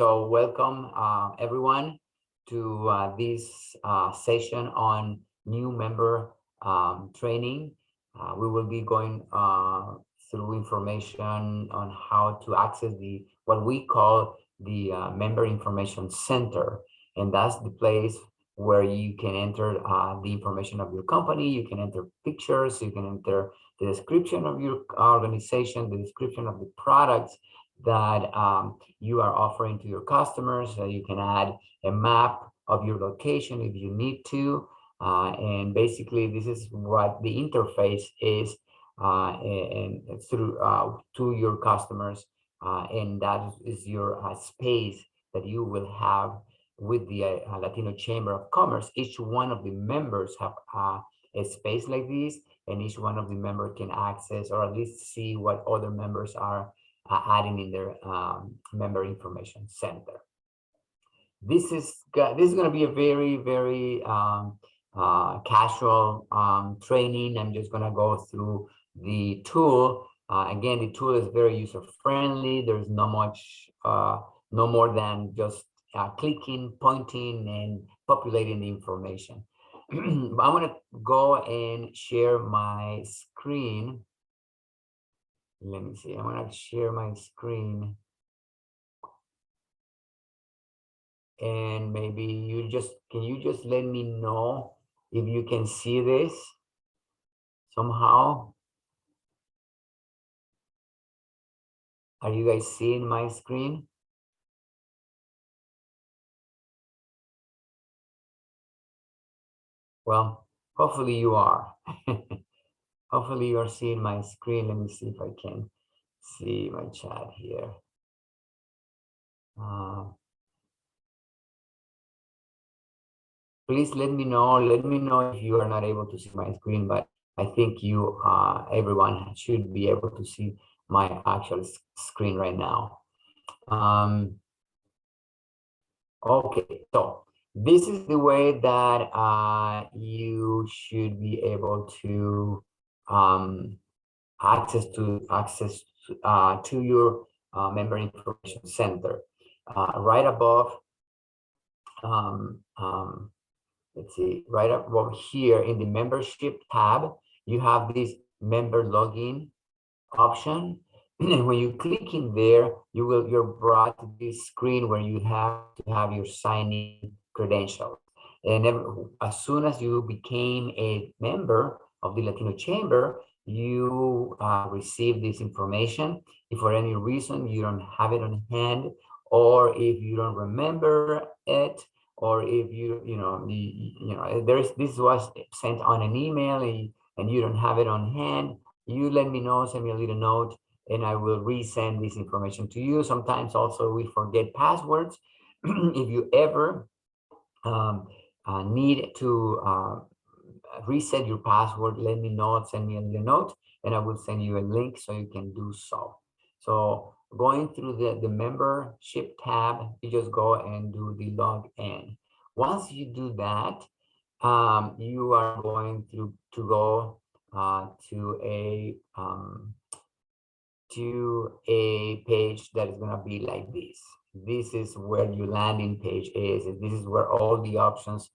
So welcome everyone to this session on new member training. We will be going through information on how to access the what we call the Member Information Center, and that's the place where you can enter the information of your company. You can enter pictures. You can enter the description of your organization, the description of the products that you are offering to your customers. You can add a map of your location if you need to. And basically, this is what the interface is and through to your customers. And that is your space that you will have with the Latino Chamber of Commerce. Each one of the members have a space like this, and each one of the members can access or at least see what other members are adding in their member information center. This is going to be a very casual training. I'm just going to go through the tool. Again, the tool is very user friendly. There's not much, no more than just clicking, pointing, and populating the information. I'm going to go and share my screen. Let me see. I'm going to share my screen. And maybe can you just let me know if you can see this somehow? Are you guys seeing my screen? Well, hopefully you are. Hopefully you are seeing my screen. Let me see if I can see my chat here. Please let me know. Let me know if you are not able to see my screen, but I think you, everyone should be able to see my actual screen right now. Okay, so this is the way that you should be able to access to your member information center. Right above, let's see, right above here in the membership tab, you have this member login option. And when you click in there, you're brought to this screen where you have to have your sign-in credentials. And as soon as you became a member of the Latino Chamber, you receive this information. If for any reason you don't have it on hand, or if you don't remember it, or if this was sent on an email and you don't have it on hand, you let me know, send me a little note, and I will resend this information to you. Sometimes also we forget passwords. If you ever need to reset your password, let me know, send me a little note, and I will send you a link so you can do so. So going through the membership tab, you just go and do the login. Once you do that, you are going to go to a page that is going to be like this. This is where your landing page is. This is where all the options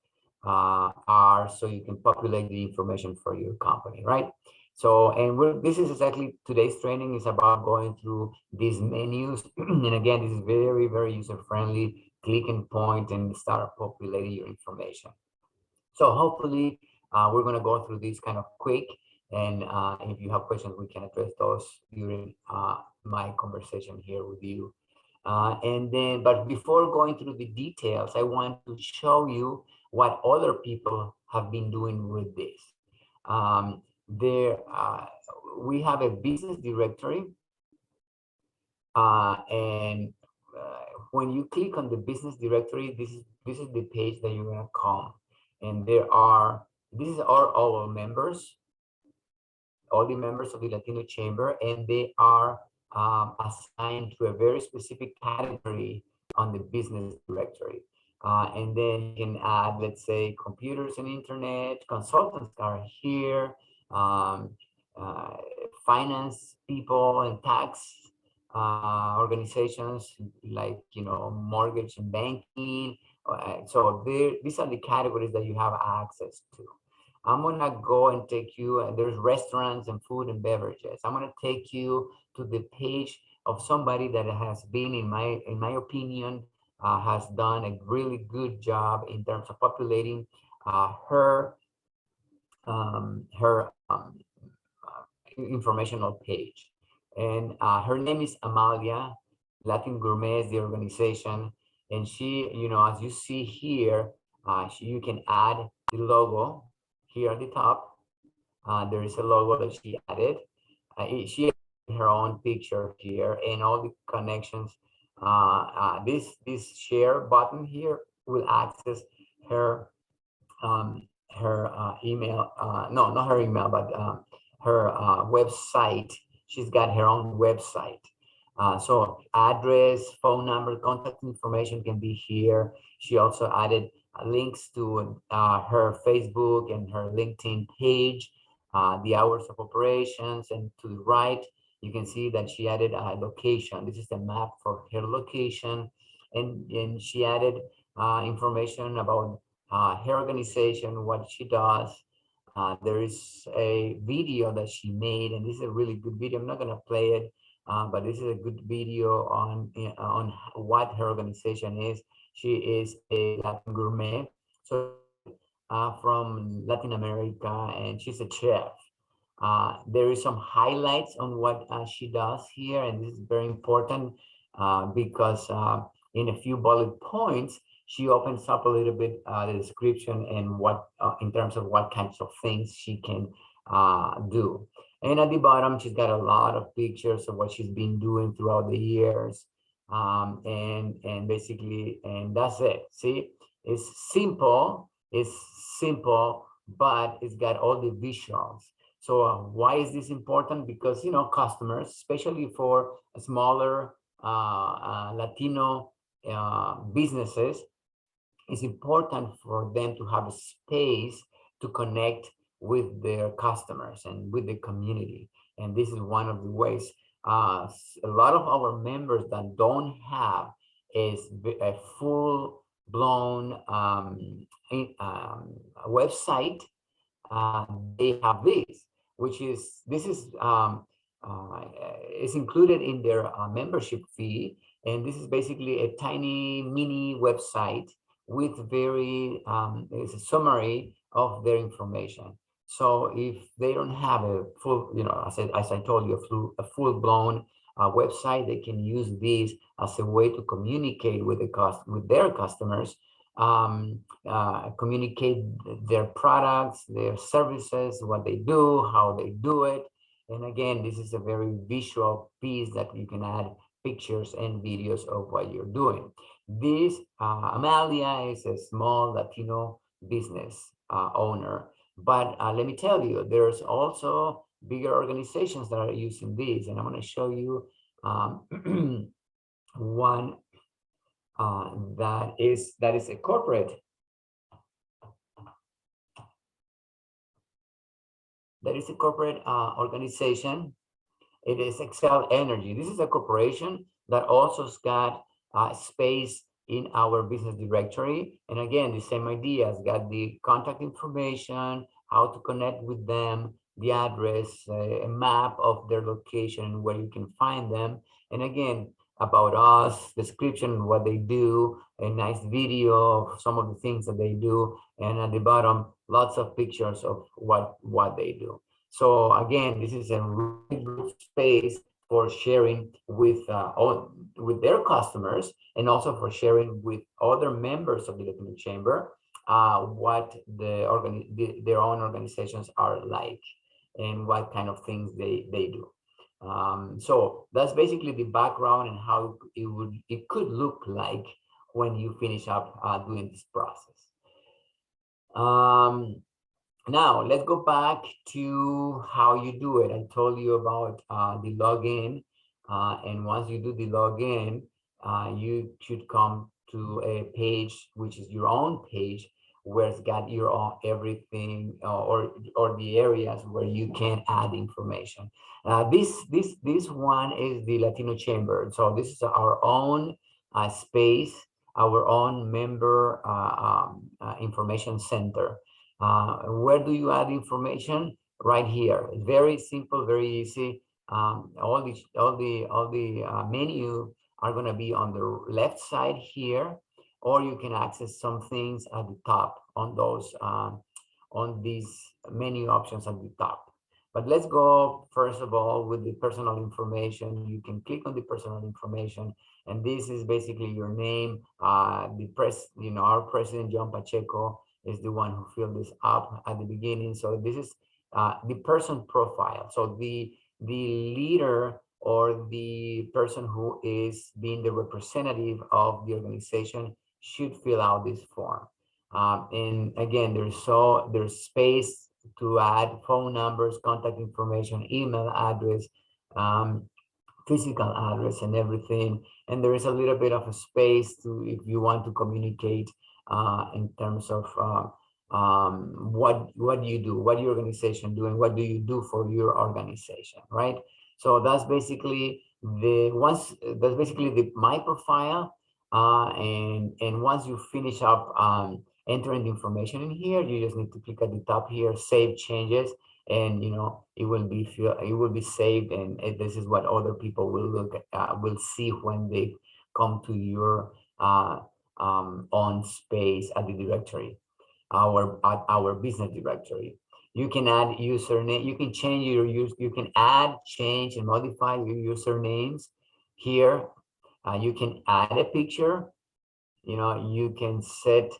are, so you can populate the information for your company, right? So, and this is exactly today's training is about going through these menus. And again, this is very user friendly. Click and point and start populating your information. So hopefully we're going to go through this kind of quick, and if you have questions, we can address those during my conversation here with you. But before going through the details, I want to show you what other people have been doing with this. We have a business directory, and when you click on the business directory, this is the page that you're going to come. And these are all our members, all the members of the Latino Chamber, and they are assigned to a very specific category on the business directory. And then you can add, let's say, computers and internet, consultants are here, finance people and tax organizations like, mortgage and banking. So these are the categories that you have access to. I'm gonna go and take you, there's restaurants and food and beverages. I'm gonna take you to the page of somebody that has been, in my opinion, has done a really good job in terms of populating her informational page. And her name is Amalia. Latin Gourmet is the organization. And she, as you see here, you can add the logo here at the top. There is a logo that she added. She added her own picture here and all the connections. This share button here will access her her email, no, not her email, but her website. She's got her own website. So address, phone number, contact information can be here. She also added links to her Facebook and her LinkedIn page, the hours of operations, and to the right, you can see that she added a location. This is the map for her location, and she added information about her organization, what she does. There is a video that she made, and this is a really good video. I'm not going to play it, but this is a good video on what her organization is. She is a Latin gourmet, so from Latin America, and she's a chef. There is some highlights on what she does here, and this is very important because in a few bullet points, she opens up a little bit the description and what, in terms of what kinds of things she can do. And at the bottom, she's got a lot of pictures of what she's been doing throughout the years. And basically, and that's it. See, it's simple, but it's got all the visuals. So why is this important? Because, customers, especially for smaller Latino businesses, it's important for them to have a space to connect with their customers and with the community. And this is one of the ways. A lot of our members that don't have a full-blown website, they have this, which is included in their membership fee. And this is basically a tiny mini website with it's a summary of their information. So if they don't have a full, as I told you, a full-blown website, they can use this as a way to communicate with their customers, communicate their products, their services, what they do, how they do it. And again, this is a very visual piece that you can add pictures and videos of what you're doing. This Amalia is a small Latino business owner, but let me tell you, there's also bigger organizations that are using this, and I'm going to show you one that is a corporate. That is a corporate organization. It is Excel Energy. This is a corporation that also has got space in our business directory. And again, the same idea. It's got the contact information, how to connect with them, the address, a map of their location, where you can find them. And again, about us, description, what they do, a nice video of some of the things that they do. And at the bottom, lots of pictures of what they do. So again, this is a really good space for sharing with their customers, and also for sharing with other members of the Latino Chamber what their own organizations are like and what kind of things they do. So that's basically the background and how it could look like when you finish up doing this process. Now let's go back to how you do it. I told you about the login, and once you do the login, you should come to a page which is your own page, where it's got your own everything, or the areas where you can add information. This one is the Latino Chamber. So this is our own space, our own member information center. Where do you add information? Right here. It's very simple, very easy. All the menu are going to be on the left side here, or you can access some things at the top on those on these menu options at the top. But let's go first of all with the personal information. You can click on the personal information, and this is basically your name. Our president John Pacheco is the one who filled this up at the beginning. So this is the person profile. So the leader or the person who is being the representative of the organization should fill out this form. And again, there's space to add phone numbers, contact information, email address, um, physical address, and everything. And there is a little bit of a space to, if you want to communicate in terms of what do you do, what your organization doing, what do you do for your organization, right? So that's basically the my profile. And once you finish up entering the information in here, you just need to click at the top here, save changes, and it will be saved, and this is what other people will see when they come to your own space at the directory, our business directory. You can add username, you can change you can add, change, and modify your usernames here. You can add a picture. You can set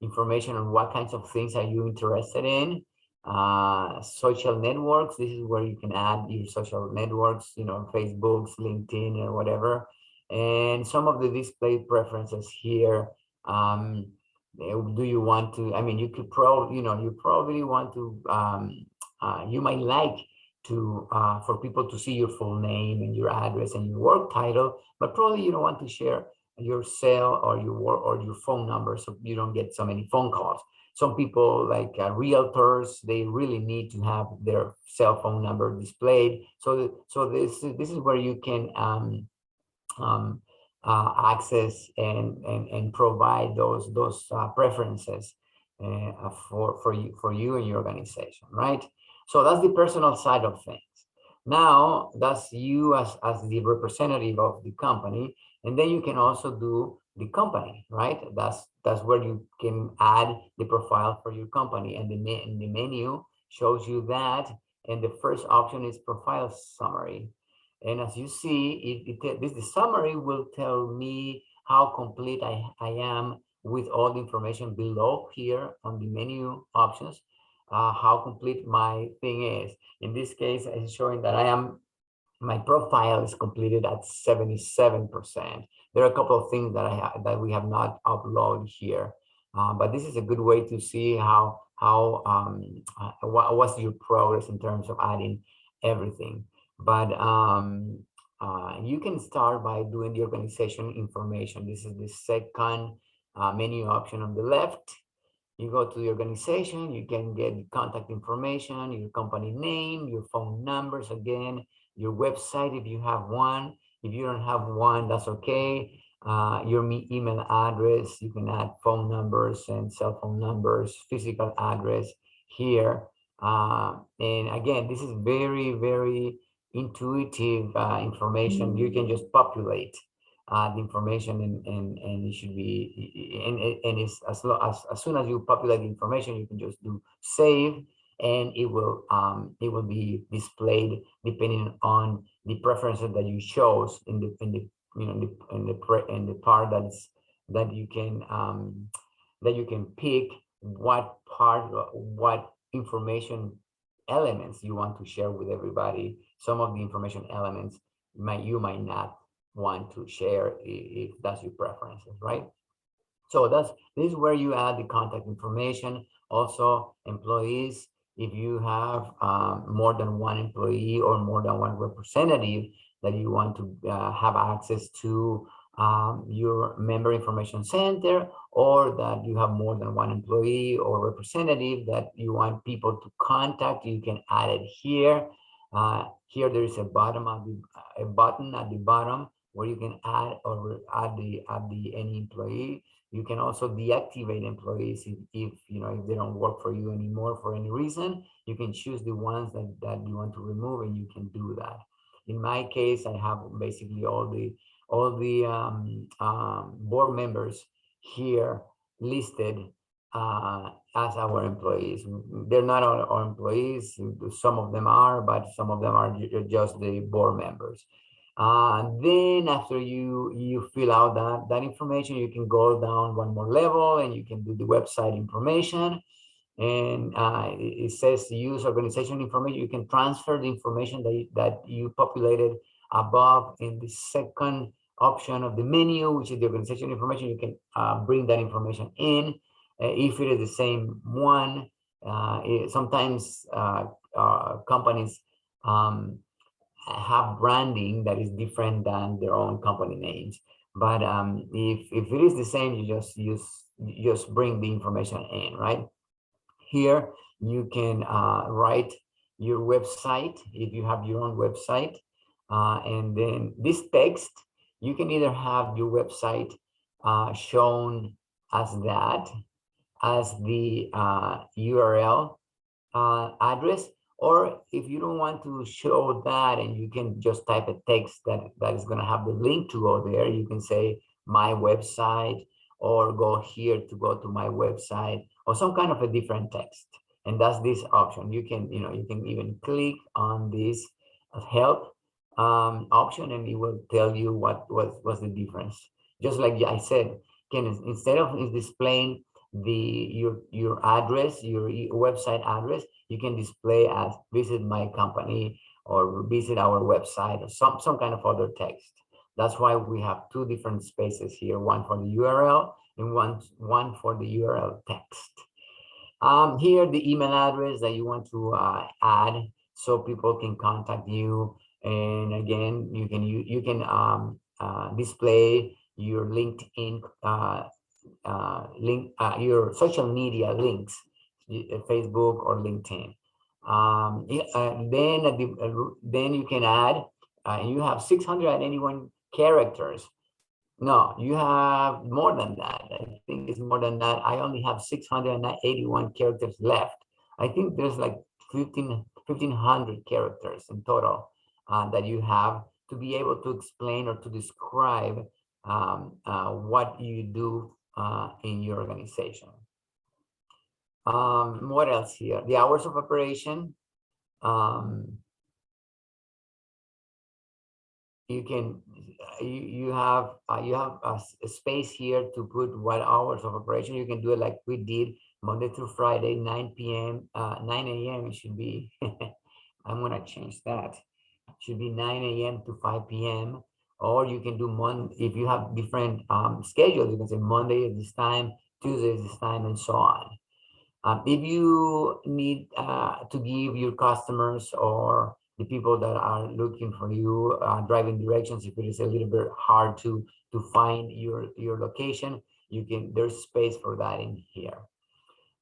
information on what kinds of things are you interested in. Social networks, this is where you can add your social networks, Facebook, LinkedIn, or whatever. And some of the display preferences here. Do you want to, you could you probably want to, you might like to for people to see your full name and your address and your work title, but probably you don't want to share your cell or your work or your phone number, so you don't get so many phone calls. Some people, like realtors, they really need to have their cell phone number displayed. So this is where you can access and provide those preferences for you and your organization, right? So that's the personal side of things. Now that's you as the representative of the company, and then you can also do the company, right? That's where you can add the profile for your company, and the menu shows you that, and the first option is profile summary. And as you see, the summary will tell me how complete I am with all the information below here on the menu options, how complete my thing is. In this case, it's showing that my profile is completed at 77%. There are a couple of things that we have not uploaded here, but this is a good way to see what's your progress in terms of adding everything. But you can start by doing the organization information. This is the second menu option on the left. You go to the organization, you can get contact information, your company name, your phone numbers, again, your website if you have one. If you don't have one, that's okay. Your email address, you can add phone numbers and cell phone numbers, physical address here. And again, this is very, very intuitive information. You can just populate the information, and it should be, and it's as soon as you populate the information, you can just do save, and it will be displayed depending on the preferences that you chose in the part that you can pick what part, what information elements you want to share with everybody. Some of the information elements you might not want to share if that's your preferences, right? So this is where you add the contact information. Also, employees, if you have more than one employee or more than one representative that you want to have access to your member information center, or that you have more than one employee or representative that you want people to contact, you can add it here. Here there is a button at the bottom where you can add the any employee. You can also deactivate employees if you know if they don't work for you anymore for any reason. You can choose the ones that you want to remove, and you can do that. In my case, I have basically all the board members here listed as our employees. They're not our employees. Some of them are, but some of them are just the board members. Then after you fill out that information, you can go down one more level and you can do the website information. And it says use organization information. You can transfer the information that you populated above in the second option of the menu, which is the organization information. You can bring that information in. If it is the same one, sometimes companies have branding that is different than their own company names. But if it is the same, you just bring the information in, right? Here you can write your website if you have your own website, and then this text, you can either have your website shown as that, as the URL address, or if you don't want to show that and you can just type a text that is going to have the link to go there, you can say my website, or go here to go to my website, or some kind of a different text. And that's this option. You can even click on this help option, and it will tell you what's the difference. Just like I said, can instead of displaying your address, your website address, you can display as visit my company or visit our website, or some kind of other text. That's why we have two different spaces here, one for the URL and one for the URL text. Here, the email address that you want to add so people can contact you. And again, you can display your LinkedIn your social media links, Facebook or LinkedIn. Then you can add, you have 681 characters. No, you have more than that. I think it's more than that. I only have 681 characters left. I think there's like 1,500 characters in total that you have to be able to explain or to describe what you do in your organization. What else here? The hours of operation. You can you have a space here to put what hours of operation. You can do it like we did Monday through Friday, 9 p.m. 9 a.m. It should be. I'm gonna change that. It should be 9 a.m. to 5 p.m. Or you can do if you have different schedules, you can say Monday at this time, Tuesday at this time, and so on. If you need to give your customers or the people that are looking for you driving directions, if it is a little bit hard to find your location, there's space for that in here.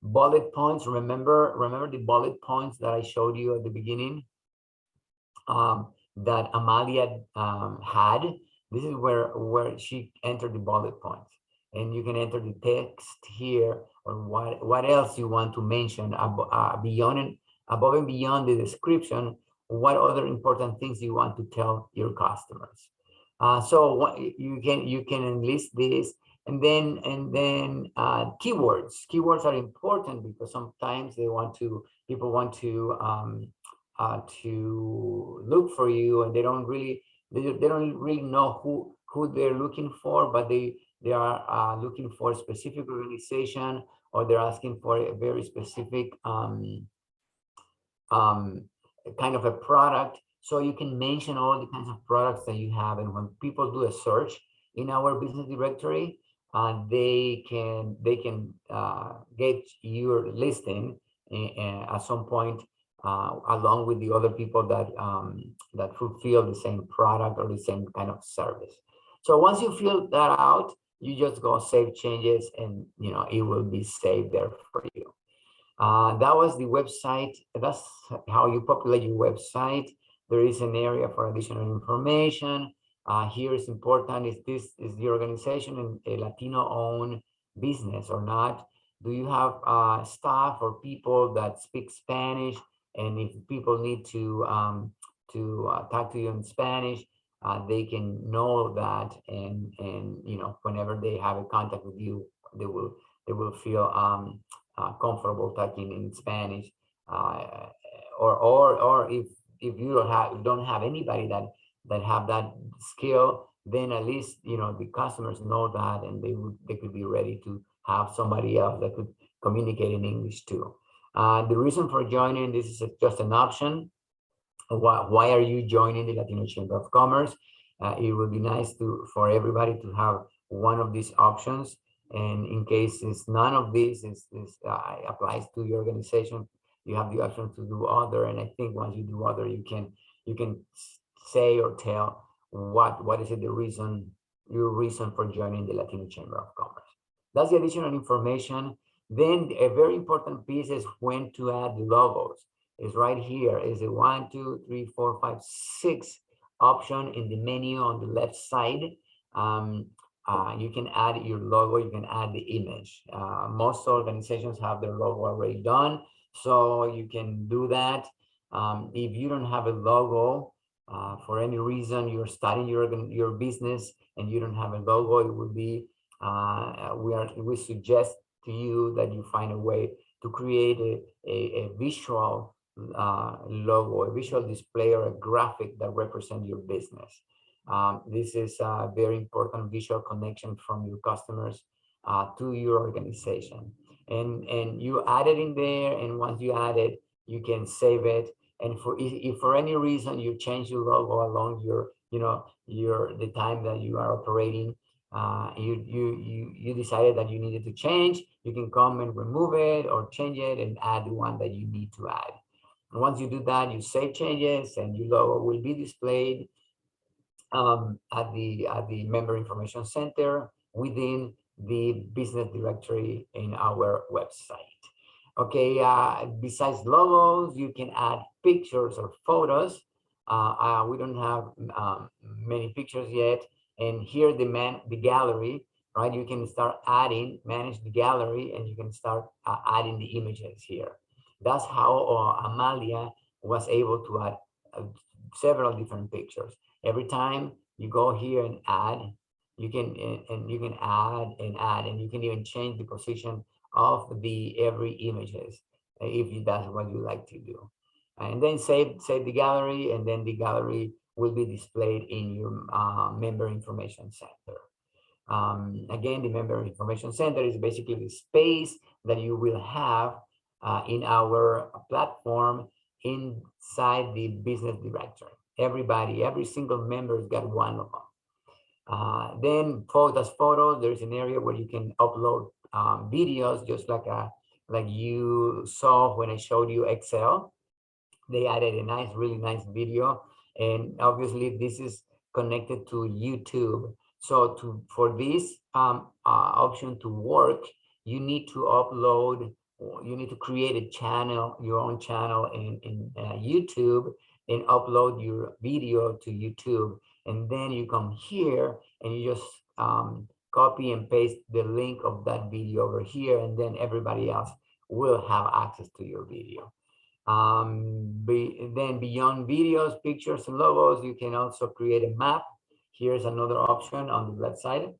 Bullet points. Remember the bullet points that I showed you at the beginning, that Amalia had. This is where she entered the bullet points, and you can enter the text here, or what else you want to mention above and beyond the description. What other important things you want to tell your customers? So what you can enlist this, and then keywords. Keywords are important because sometimes people want to look for you, and they don't really know who they're looking for, but they are looking for a specific organization, or they're asking for a very specific kind of a product. So you can mention all the kinds of products that you have, and when people do a search in our business directory, they can get your listing at some point, along with the other people that fulfill the same product or the same kind of service. So once you fill that out, you just go save changes, and it will be saved there for you. That was the website. That's how you populate your website. There is an area for additional information. Here is important: is this is the organization a Latino-owned business or not? Do you have staff or people that speak Spanish? And if people need to talk to you in Spanish, they can know that, and whenever they have a contact with you, they will feel comfortable talking in Spanish, uh, or if you don't have anybody that have that skill, then at least the customers know that, and they could be ready to have somebody else that could communicate in English too. The reason for joining this is just an option. Why are you joining the Latino Chamber of Commerce? It would be nice for everybody to have one of these options. And in case it's none of these applies to your organization, you have the option to do other. And I think once you do other, you can say or tell what is it your reason for joining the Latino Chamber of Commerce. That's the additional information. Then a very important piece is when to add logos. Is right here. Is a 1, 2, 3, 4, 5, 6 option in the menu on the left side. You can add your logo. You can add the image. Most organizations have their logo already done, so you can do that. If you don't have a logo, for any reason you're starting your business and you don't have a logo, it would be we suggest to you that you find a way to create a visual logo, a visual display, or a graphic that represents your business. This is a very important visual connection from your customers to your organization. And you add it in there, and once you add it, you can save it. And if for any reason you change your logo along the time that you are operating, you decided that you needed to change, you can come and remove it or change it and add the one that you need to add. And once you do that, you save changes, and your logo will be displayed at the member information center within the business directory in our website. Okay, besides logos, you can add pictures or photos. We don't have many pictures yet. And here the gallery, right? You can start manage the gallery, and you can start adding the images here. That's how Amalia was able to add several different pictures. Every time you go here and add, you can add and add, and you can even change the position of the every images if that's what you like to do. And then save the gallery, and then the gallery will be displayed in your member information center. Again, the member information center is basically the space that you will have in our platform inside the business directory. Every single member has got one of them. Then photos, there's an area where you can upload videos, just like you saw when I showed you Excel. They added a really nice video, and obviously this is connected to YouTube. So for this option to work, you need to create a channel, your own channel in YouTube, and upload your video to YouTube. And then you come here and you just copy and paste the link of that video over here, and then everybody else will have access to your video. Then beyond videos, pictures, and logos, you can also create a map. Here's another option on the left side.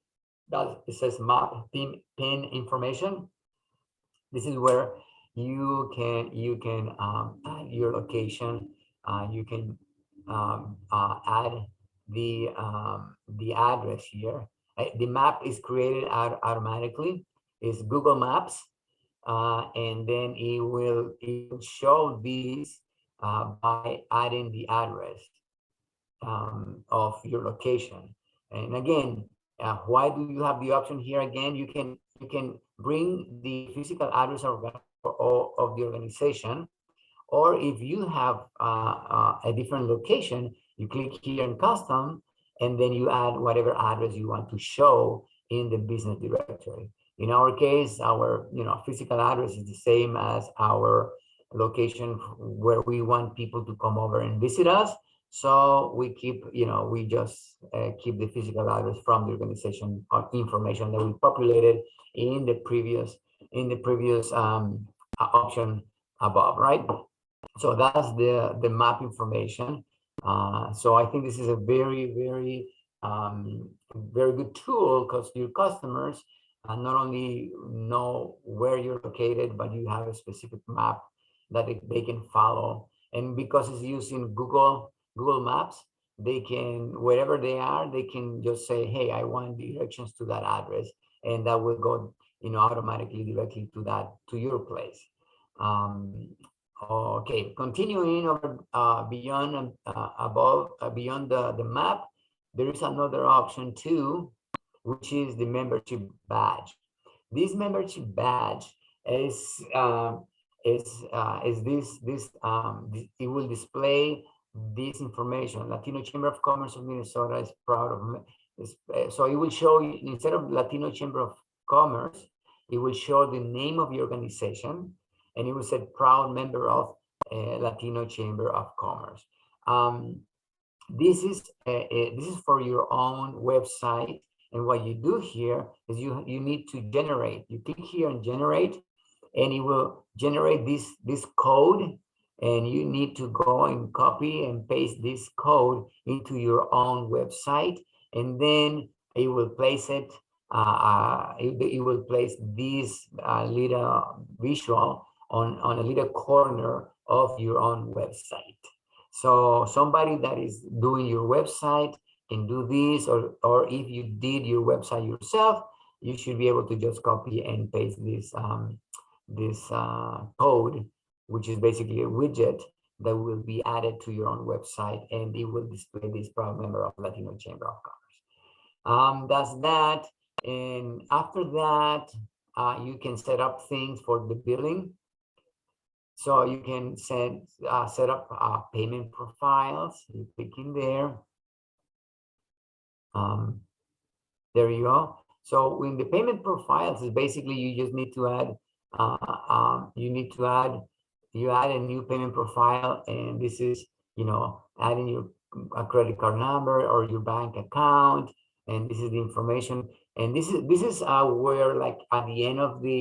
It says map pin information. This is where you can add your location. You can add the address here. The map is created automatically. It's Google Maps, and then it will show these by adding the address of your location. And again, why do you have the option here? Again, you can bring the physical address of the organization, or if you have a different location, you click here in custom, and then you add whatever address you want to show in the business directory. In our case, our physical address is the same as our location where we want people to come over and visit us. So we keep, we just keep the physical address from the organization information that we populated in the previous option above, right? So that's the map information. So I think this is a very good tool, because your customers not only know where you're located, but you have a specific map that they can follow. And because it's using Google Maps, they can, wherever they are, they can just say, hey, I want directions to that address, and that will go automatically directly to your place. Okay, continuing over beyond beyond the map, there is another option too, which is the membership badge. This membership badge is it will display this information. Latino Chamber of Commerce of Minnesota is proud of so it will show you, instead of Latino Chamber of Commerce, it will show the name of the organization, and it will say proud member of Latino Chamber of Commerce. This is for your own website, and what you do here is you need to generate. You click here and generate, and it will generate this code, and you need to go and copy and paste this code into your own website, and then it will place it. It will place this little visual on a little corner of your own website. So somebody that is doing your website can do this, or if you did your website yourself, you should be able to just copy and paste this code, which is basically a widget that will be added to your own website, and it will display this proud member of Latino Chamber of Commerce. That's that. And after that, you can set up things for the billing. So you can set up payment profiles. You click in there. There you go. So in the payment profiles is basically you just need to add you add a new payment profile, and this is adding your credit card number or your bank account, and this is the information. And this is where, like, at the end of the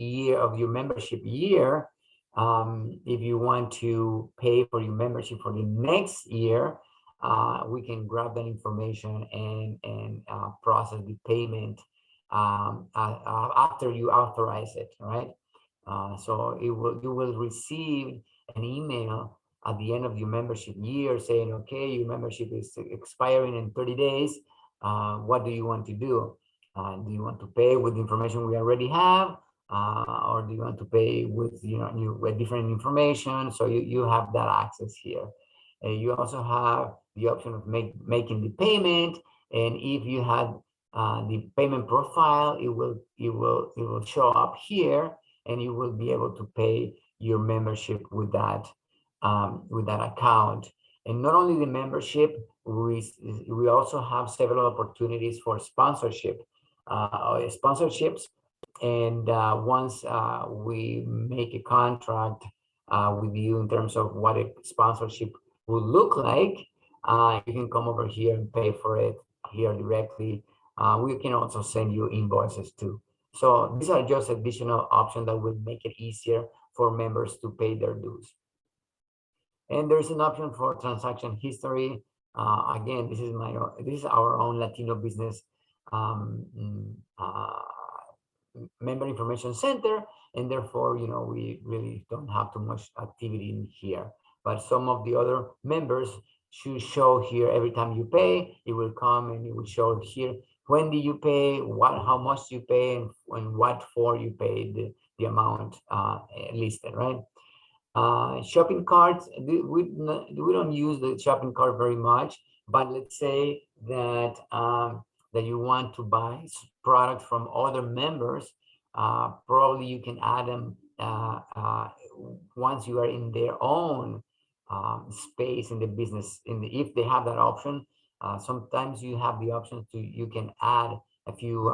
year of your membership year, if you want to pay for your membership for the next year, we can grab that information and process the payment after you authorize it, right? So you will receive an email at the end of your membership year saying, okay, your membership is expiring in 30 days. What do you want to do? Do you want to pay with the information we already have? Or do you want to pay with with different information? So you have that access here. You also have the option of making the payment, and if you had the payment profile, it will show up here, and you will be able to pay your membership with that account. And not only the membership, we also have several opportunities for sponsorships. And once we make a contract with you in terms of what a sponsorship will look like, you can come over here and pay for it here directly. We can also send you invoices too. So these are just additional options that will make it easier for members to pay their dues. And there's an option for transaction history. Again, this is our own Latino business member information center, and therefore we really don't have too much activity in here. But some of the other members should show here every time you pay. It will come and it will show here when do you pay, how much you pay, and what for you paid the amount listed, right? Shopping carts, we don't use the shopping cart very much, but let's say that that you want to buy products from other members, probably you can add them once you are in their own space in the business. If they have that option, Sometimes you have the option to, you can add a few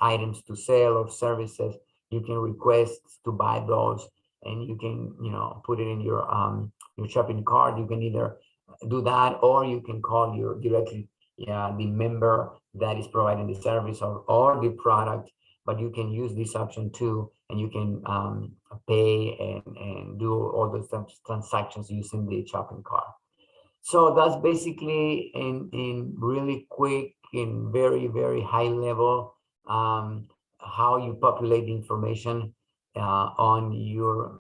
items to sell or services. You can request to buy those, and you can, put it in your shopping cart. You can either do that, or you can call your directly, yeah, the member that is providing the service or the product. But you can use this option too, and you can pay and do all those transactions using the shopping cart. So that's basically in really quick, in very, very high level, how you populate the information on your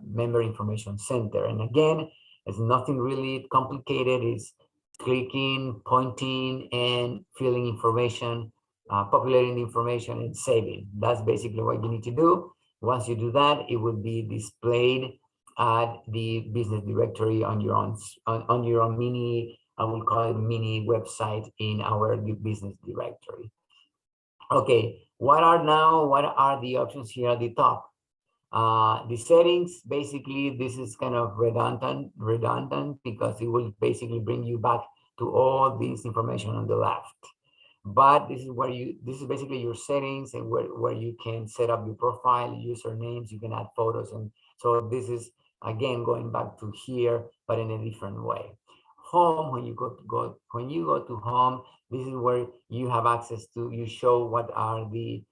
member information center. And again, it's nothing really complicated. It's clicking, pointing, and filling information, populating the information, and saving. That's basically what you need to do. Once you do that, it will be displayed at the business directory on your own mini, I will call it mini website in our business directory. Okay, what are the options here at the top? The settings, basically, this is kind of redundant because it will basically bring you back to all this information on the left. But this is basically your settings, and where you can set up your profile, usernames, you can add photos. And so this is, again, going back to here, but in a different way. Home, when you go to home, this is where you have access to, you show what are the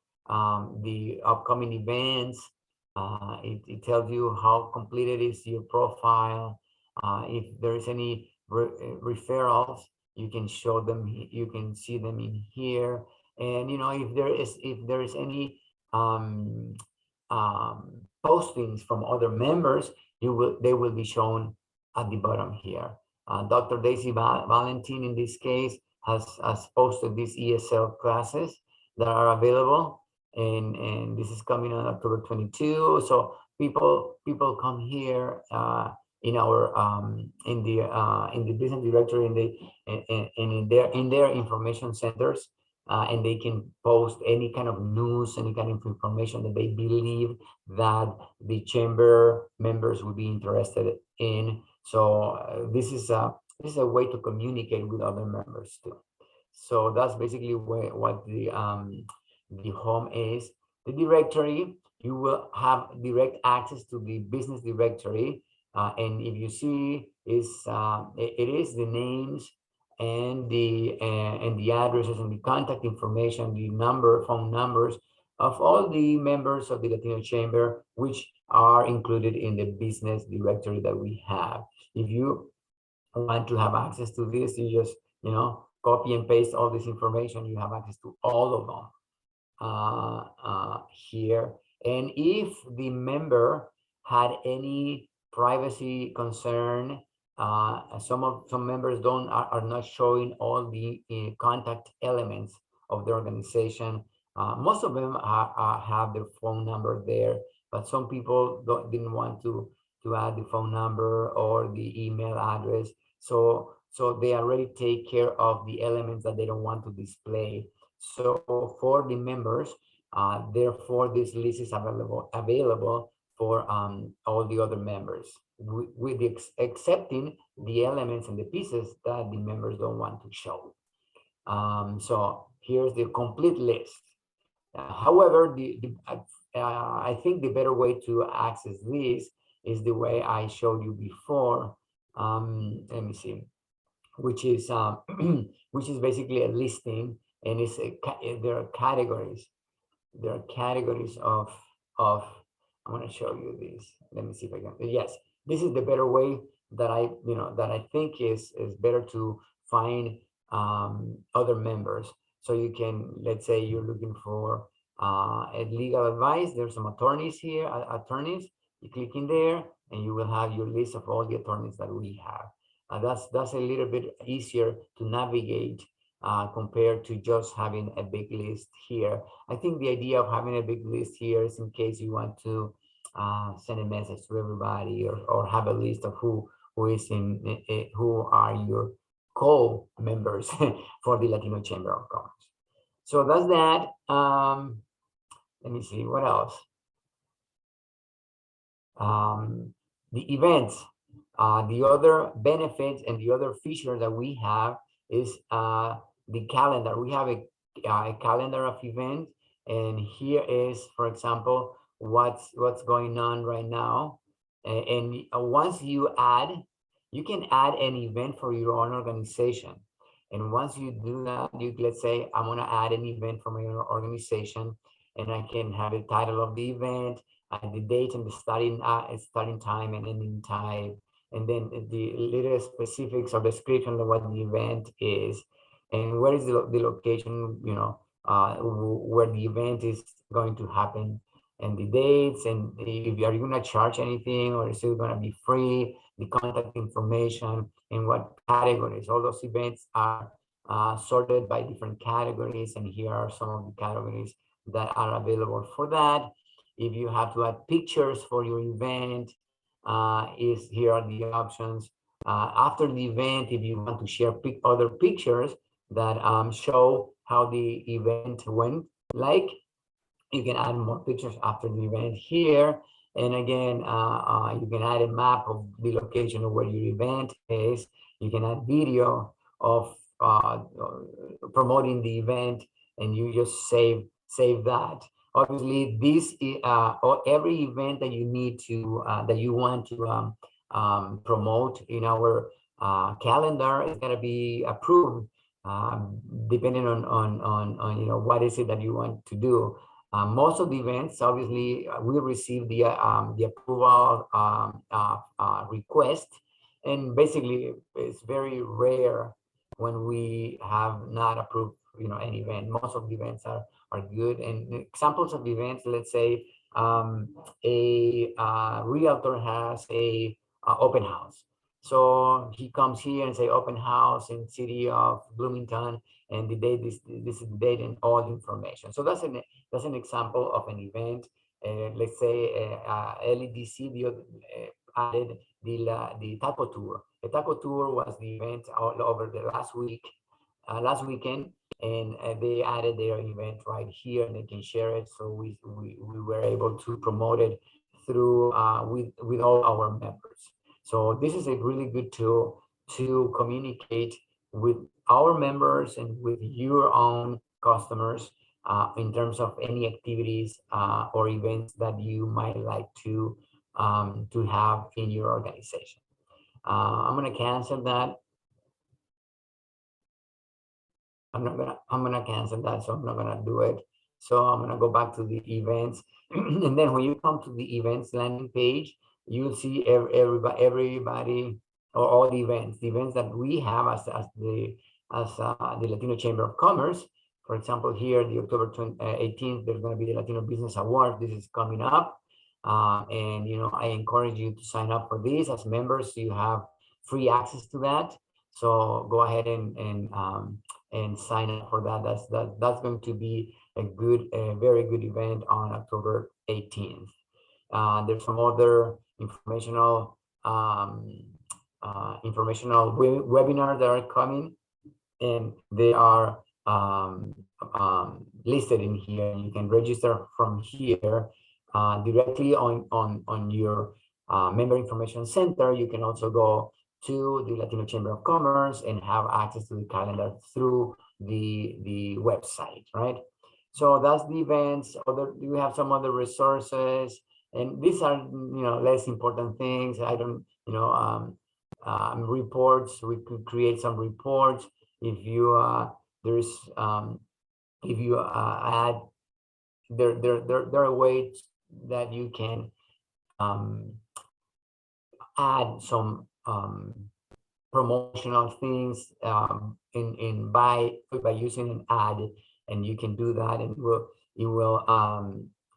upcoming events. It tells you how completed is your profile. If there is any referrals, you can show them, you can see them in here. And if there is any postings from other members, they will be shown at the bottom here. Dr. Daisy Valentin, in this case, has posted these ESL classes that are available, and this is coming on October 22. So people come here in our in the business directory, and in their information centers, and they can post any kind of news, any kind of information that they believe that the chamber members would be interested in. So this is a way to communicate with other members too. So that's basically what the home is. The directory, you will have direct access to the business directory, and if you see, it is the names and the addresses and the contact information, the phone numbers of all the members of the Latino Chamber, which are included in the business directory that we have. If you want to have access to this, you just copy and paste all this information. You have access to all of them here. And if the member had any privacy concern, some members are not showing all the contact elements of the organization. Most of them have their phone number there, but some people didn't want to add the phone number or the email address. So they already take care of the elements that they don't want to display. So for the members, therefore, this list is available for all the other members, with excepting the elements and the pieces that the members don't want to show. So here's the complete list. However, I think the better way to access this is the way I showed you before. Let me see, which is which is basically a listing, and there are categories. There are categories of I'm going to show you this. Let me see if I can. Yes, this is the better way that I think is better to find other members. So you can, let's say you're looking for a legal advice. There's some attorneys here, attorneys. You click in there, and you will have your list of all the attorneys that we have. That's a little bit easier to navigate compared to just having a big list here. I think the idea of having a big list here is in case you want to send a message to everybody, or have a list of who are your co-members for the Latino Chamber of Commerce. So that's that. Let me see what else. The events, the other benefits and the other features that we have is the calendar. We have a calendar of events, and here is, for example, what's going on right now. And once you can add an event for your own organization. And once you do that, let's say I want to add an event for my own organization, and I can have the title of the event, the date and the starting time and ending time, and then the little specifics or description of what the event is, and where is the location, where the event is going to happen, and the dates, and if you are going to charge anything or is it going to be free, the contact information, and what categories. All those events are sorted by different categories, and here are some of the categories that are available for that. If you have to add pictures for your event, here are the options. After the event, if you want to share other pictures that show how the event went, like, you can add more pictures after the event here. And again, you can add a map of the location of where your event is. You can add video of promoting the event, and you just save that. Obviously, or every event that you need to that you want to promote in our calendar is going to be approved, depending on what is it that you want to do. Most of the events, obviously, we receive the approval request, and basically, it's very rare when we have not approved, an event. Most of the events are good. And examples of events, let's say, a realtor has a open house. So he comes here and say open house in city of Bloomington, and the date this is the date and all the information. So that's an example of an event. Let's say LEDC added the taco tour. The taco tour was the event all over the last weekend, and they added their event right here, and they can share it. So we were able to promote it through with all our members. So this is a really good tool to communicate with our members and with your own customers in terms of any activities or events that you might like to have in your organization. I'm going to cancel that. I'm gonna cancel that, so I'm not gonna do it. So I'm gonna go back to the events, and then when you come to the events landing page, you'll see everybody, or all the events that we have as the Latino Chamber of Commerce. For example, here, the October 18th, there's going to be the Latino Business Award. This is coming up. And, I encourage you to sign up for this as members. So you have free access to that. So go ahead and sign up for that. That's going to be a very good event on October 18th. There's some other informational webinars that are coming, and they are listed in here. You can register from here directly on your member information center. You can also go to the Latino Chamber of Commerce and have access to the calendar through the website, right? So that's the events. You have some other resources, and these are less important things. I don't reports. We could create some reports if you there's if you add there are ways that you can add some promotional things by using an ad, and you can do that, and it will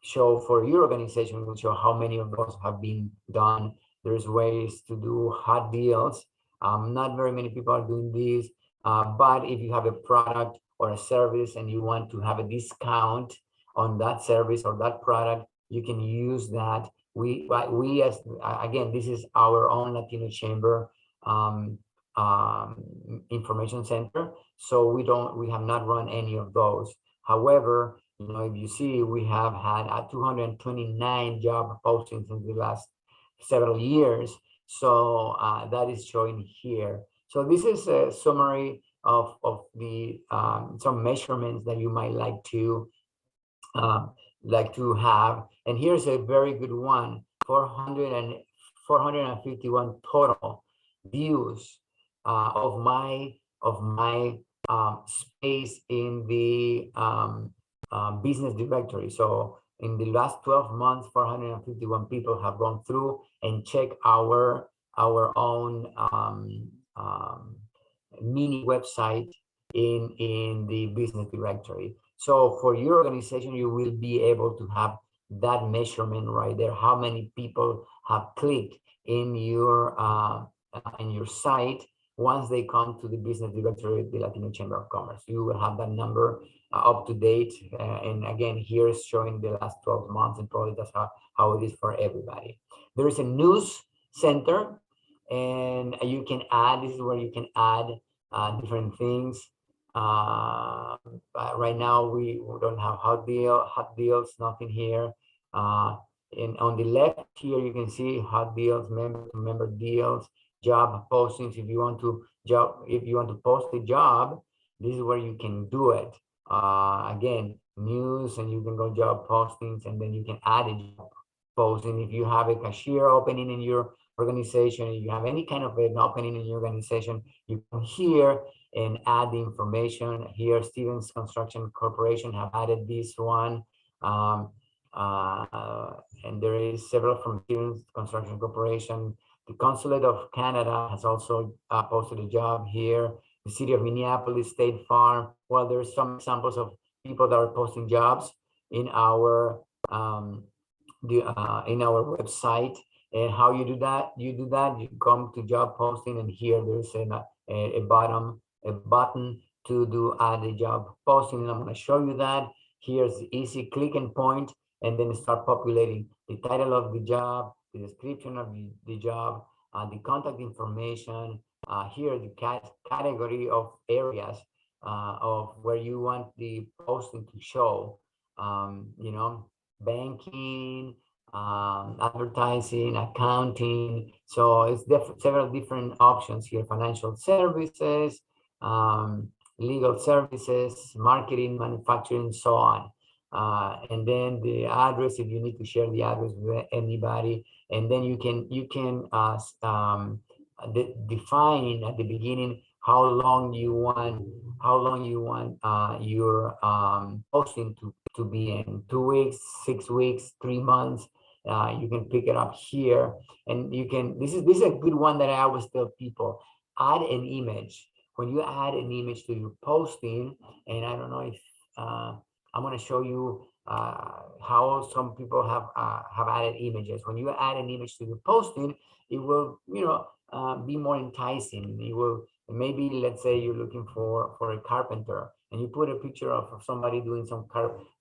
show for your organization. It will show how many of those have been done. There's ways to do hot deals. Not very many people are doing these, but if you have a product or a service and you want to have a discount on that service or that product, you can use that. We as again, this is our own Latino Chamber information center, so we have not run any of those. However, if you see, we have had 229 job postings in the last several years, so that is showing here. So this is a summary of the some measurements that you might uh, like to have. And here's a very good one: 451 total views of my space in the business directory. So in the last 12 months, 451 people have gone through and checked our own mini website in the business directory. So for your organization, you will be able to have that measurement right there. How many people have clicked in your site once they come to the business directory of the Latino Chamber of Commerce. You will have that number up to date. And again, here is showing the last 12 months, and probably that's how it is for everybody. There is a news center, and you can add, this is where you can add different things. But right now we don't have hot deals, nothing here. And on the left here, you can see hot deals, member to member deals, job postings. If you want to post a job, this is where you can do it. Again, news, and you can go job postings, and then you can add a job posting. If you have a cashier opening in your organization, if you have any kind of an opening in your organization, you come here and add the information. Here, Stevens Construction Corporation have added this one. And there is several from Stevens Construction Corporation. The Consulate of Canada has also posted a job here. The City of Minneapolis, State Farm. Well, there's some examples of people that are posting jobs in our website. And how you do that? You come to job posting, and here there's a button to do add a job posting, and I'm going to show you that. Here's the easy click and point, and then start populating the title of the job, the description of the job, the contact information. Here the category of areas of where you want the posting to show. Banking, advertising, accounting. So it's several different options here: financial services, legal services, marketing, manufacturing, so on. And then the address, if you need to share the address with anybody. And then you can define at the beginning how long you want your posting to be in: 2 weeks, 6 weeks, 3 months. You can pick it up here, and you can. This is a good one that I always tell people: add an image. When you add an image to your posting, and I don't know if I'm going to show you how some people have added images. When you add an image to your posting, it will be more enticing. It will, maybe, let's say you're looking for a carpenter, and you put a picture of somebody doing some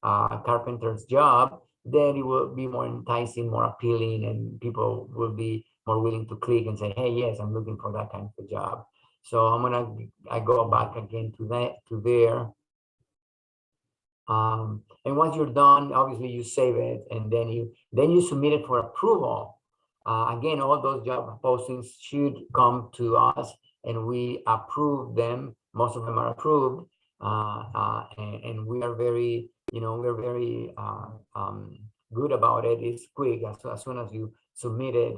carpenter's job, then it will be more enticing, more appealing, and people will be more willing to click and say, hey, yes, I'm looking for that kind of a job. So I go back again to there. And once you're done, obviously you save it, and then you submit it for approval. Again, all those job postings should come to us, and we approve them. Most of them are approved, and we are very, we're very good about it. It's quick. As soon as you submit it,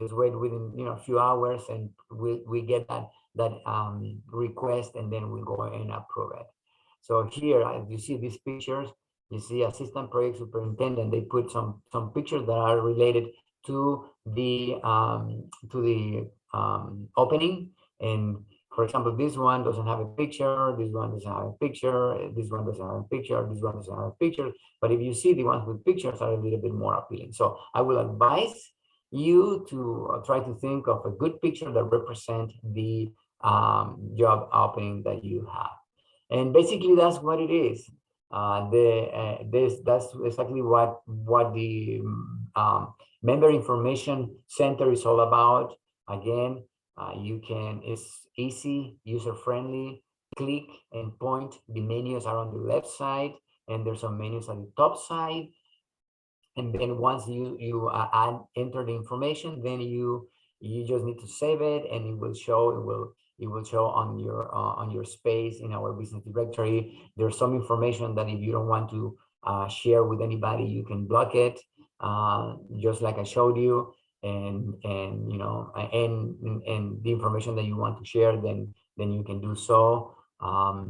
just wait within a few hours, and we get that request, and then we go and approve it. So here, as you see these pictures, you see assistant project superintendent. They put some pictures that are related to the opening. And for example, this one doesn't have a picture. This one doesn't have a picture. This one doesn't have a picture. This one doesn't have a picture. But if you see, the ones with pictures are a little bit more appealing. So I will advise you to try to think of a good picture that represent the job opening that you have. And basically, that's what it is. That's exactly what the member information center is all about. Again, it's easy, user friendly. Click and point. The menus are on the left side, and there's some menus on the top side. And then once you enter the information, then you just need to save it, and it will show. It will show on your space in our business directory. There's some information that if you don't want to share with anybody, you can block it, just like I showed you. And you know, and the information that you want to share, then you can do so.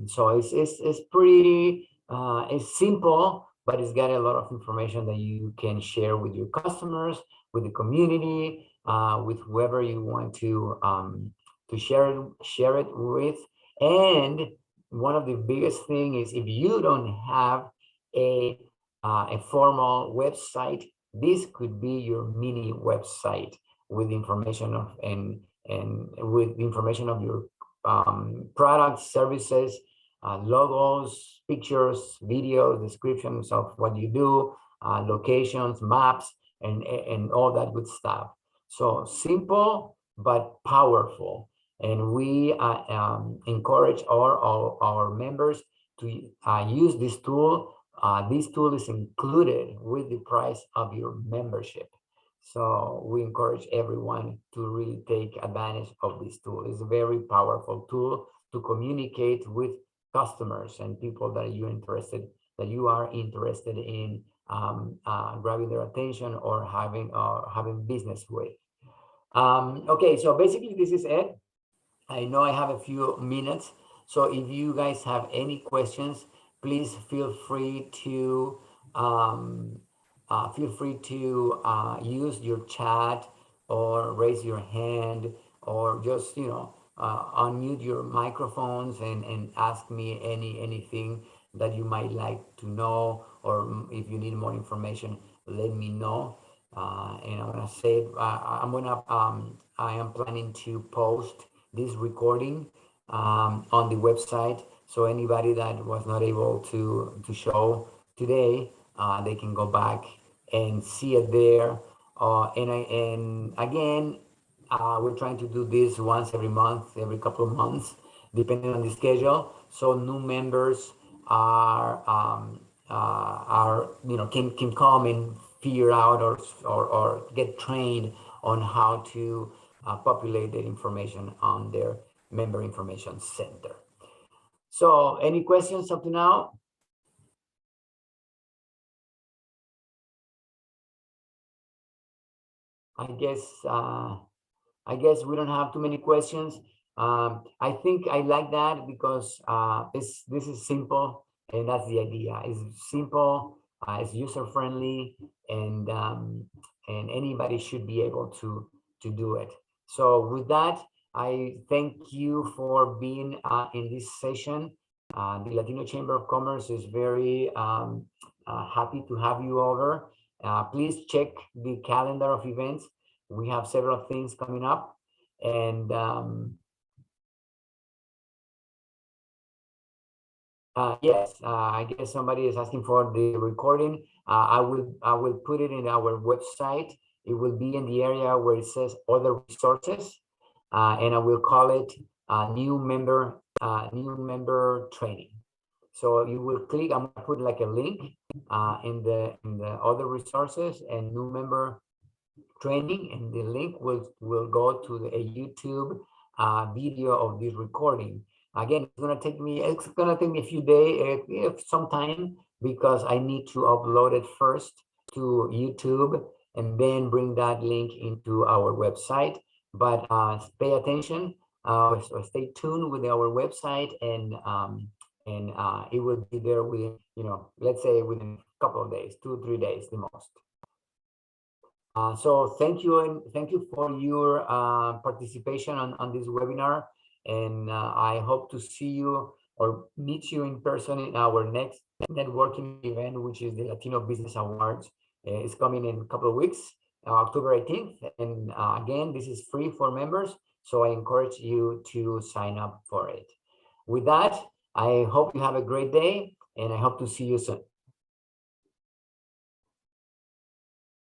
So it's pretty it's simple, but it's got a lot of information that you can share with your customers, with the community, with whoever you want to share it with. And one of the biggest thing is, if you don't have a a formal website, this could be your mini website with information of and with information of your products, services, logos, pictures, videos, descriptions of what you do, locations, maps, and all that good stuff. So simple but powerful. And we encourage our members to use this tool. This tool is included with the price of your membership. So we encourage everyone to really take advantage of this tool. It's a very powerful tool to communicate with customers and people that you are interested in grabbing their attention or having business with. Okay, so basically this is it. I know I have a few minutes, so if you guys have any questions, please feel free to use your chat or raise your hand, or just unmute your microphones and ask me anything that you might like to know, or if you need more information, let me know. And I'm gonna save. I am planning to post this recording on the website, so anybody that was not able to show today, they can go back and see it there. And again, we're trying to do this once every month, every couple of months, depending on the schedule. So new members are can come and figure out or get trained on how to populate the information on their member information center. So any questions up to now? I guess we don't have too many questions. I think I like that because this is simple, and that's the idea. It's simple, it's user friendly, and anybody should be able to do it. So with that, I thank you for being in this session. The Latino Chamber of Commerce is very happy to have you over. Please check the calendar of events. We have several things coming up, and yes, I guess somebody is asking for the recording. I will put it in our website. It will be in the area where it says other resources, and I will call it new member training. So you will click. I'm gonna put like a link in the other resources and new member training, and the link will go to a YouTube video of this recording. Again, it's gonna take me a few days, some time, because I need to upload it first to YouTube and then bring that link into our website. But pay attention, so stay tuned with our website, and it will be there within, let's say within a couple of days, 2-3 days the most. So thank you, and thank you for your participation on this webinar, and I hope to see you or meet you in person in our next networking event, which is the Latino Business Awards. It's coming in a couple of weeks, October 18th, and again, this is free for members, so I encourage you to sign up for it. With that, I hope you have a great day, and I hope to see you soon.